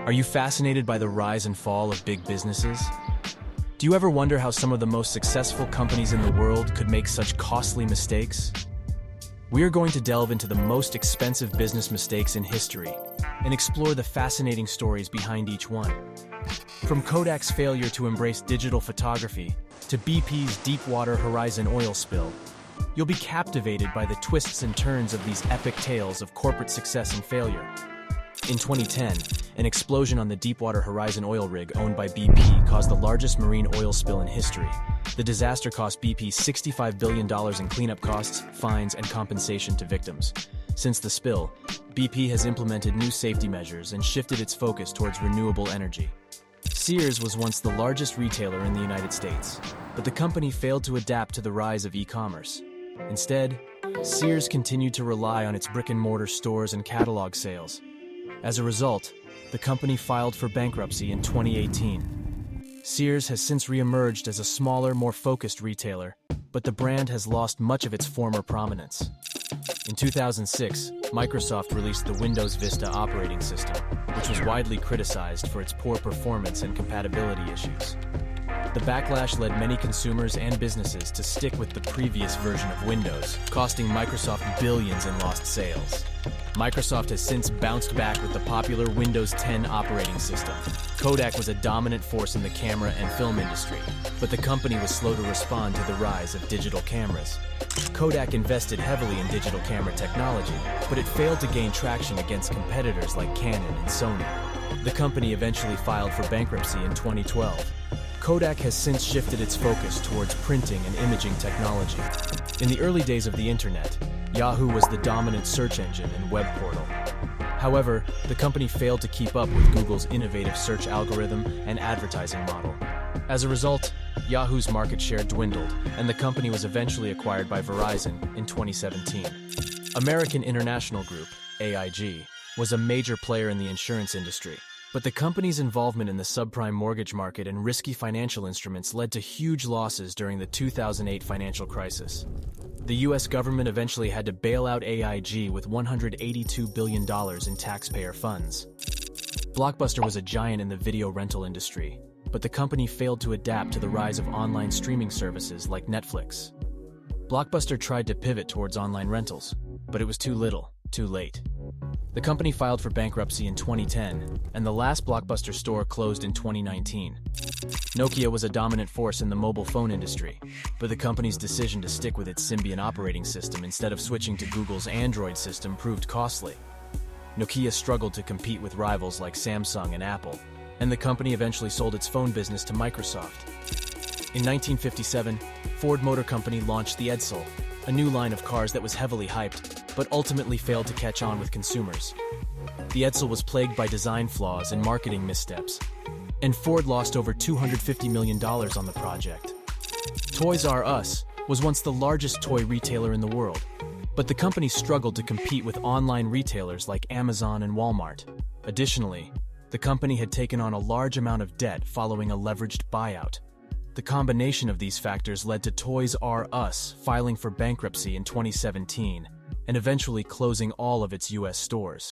Are you fascinated by the rise and fall of big businesses? Do you ever wonder how some of the most successful companies in the world could make such costly mistakes? We are going to delve into the most expensive business mistakes in history and explore the fascinating stories behind each one. From Kodak's failure to embrace digital photography to BP's Deepwater Horizon oil spill, you'll be captivated by the twists and turns of these epic tales of corporate success and failure. In 2010, an explosion on the Deepwater Horizon oil rig owned by BP caused the largest marine oil spill in history. The disaster cost BP $65 billion in cleanup costs, fines, and compensation to victims. Since the spill, BP has implemented new safety measures and shifted its focus towards renewable energy. Sears was once the largest retailer in the United States, but the company failed to adapt to the rise of e-commerce. Instead, Sears continued to rely on its brick-and-mortar stores and catalog sales. As a result, the company filed for bankruptcy in 2018. Sears has since re-emerged as a smaller, more focused retailer, but the brand has lost much of its former prominence. In 2006, Microsoft released the Windows Vista operating system, which was widely criticized for its poor performance and compatibility issues. The backlash led many consumers and businesses to stick with the previous version of Windows, costing Microsoft billions in lost sales. Microsoft has since bounced back with the popular Windows 10 operating system. Kodak was a dominant force in the camera and film industry, but the company was slow to respond to the rise of digital cameras. Kodak invested heavily in digital camera technology, but it failed to gain traction against competitors like Canon and Sony. The company eventually filed for bankruptcy in 2012. Kodak has since shifted its focus towards printing and imaging technology. In the early days of the internet, Yahoo was the dominant search engine and web portal. However, the company failed to keep up with Google's innovative search algorithm and advertising model. As a result, Yahoo's market share dwindled, and the company was eventually acquired by Verizon in 2017. American International Group, AIG, was a major player in the insurance industry. But the company's involvement in the subprime mortgage market and risky financial instruments led to huge losses during the 2008 financial crisis. The U.S. government eventually had to bail out AIG with $182 billion in taxpayer funds. Blockbuster was a giant in the video rental industry, but the company failed to adapt to the rise of online streaming services like Netflix. Blockbuster tried to pivot towards online rentals, but it was too little, too late. The company filed for bankruptcy in 2010, and the last Blockbuster store closed in 2019. Nokia was a dominant force in the mobile phone industry, but the company's decision to stick with its Symbian operating system instead of switching to Google's Android system proved costly. Nokia struggled to compete with rivals like Samsung and Apple, and the company eventually sold its phone business to Microsoft. In 1957, Ford Motor Company launched the Edsel, a new line of cars that was heavily hyped, but ultimately failed to catch on with consumers. The Edsel was plagued by design flaws and marketing missteps, and Ford lost over $250 million on the project. Toys R Us was once the largest toy retailer in the world, but the company struggled to compete with online retailers like Amazon and Walmart. Additionally, the company had taken on a large amount of debt following a leveraged buyout. The combination of these factors led to Toys R Us filing for bankruptcy in 2017 and eventually closing all of its U.S. stores.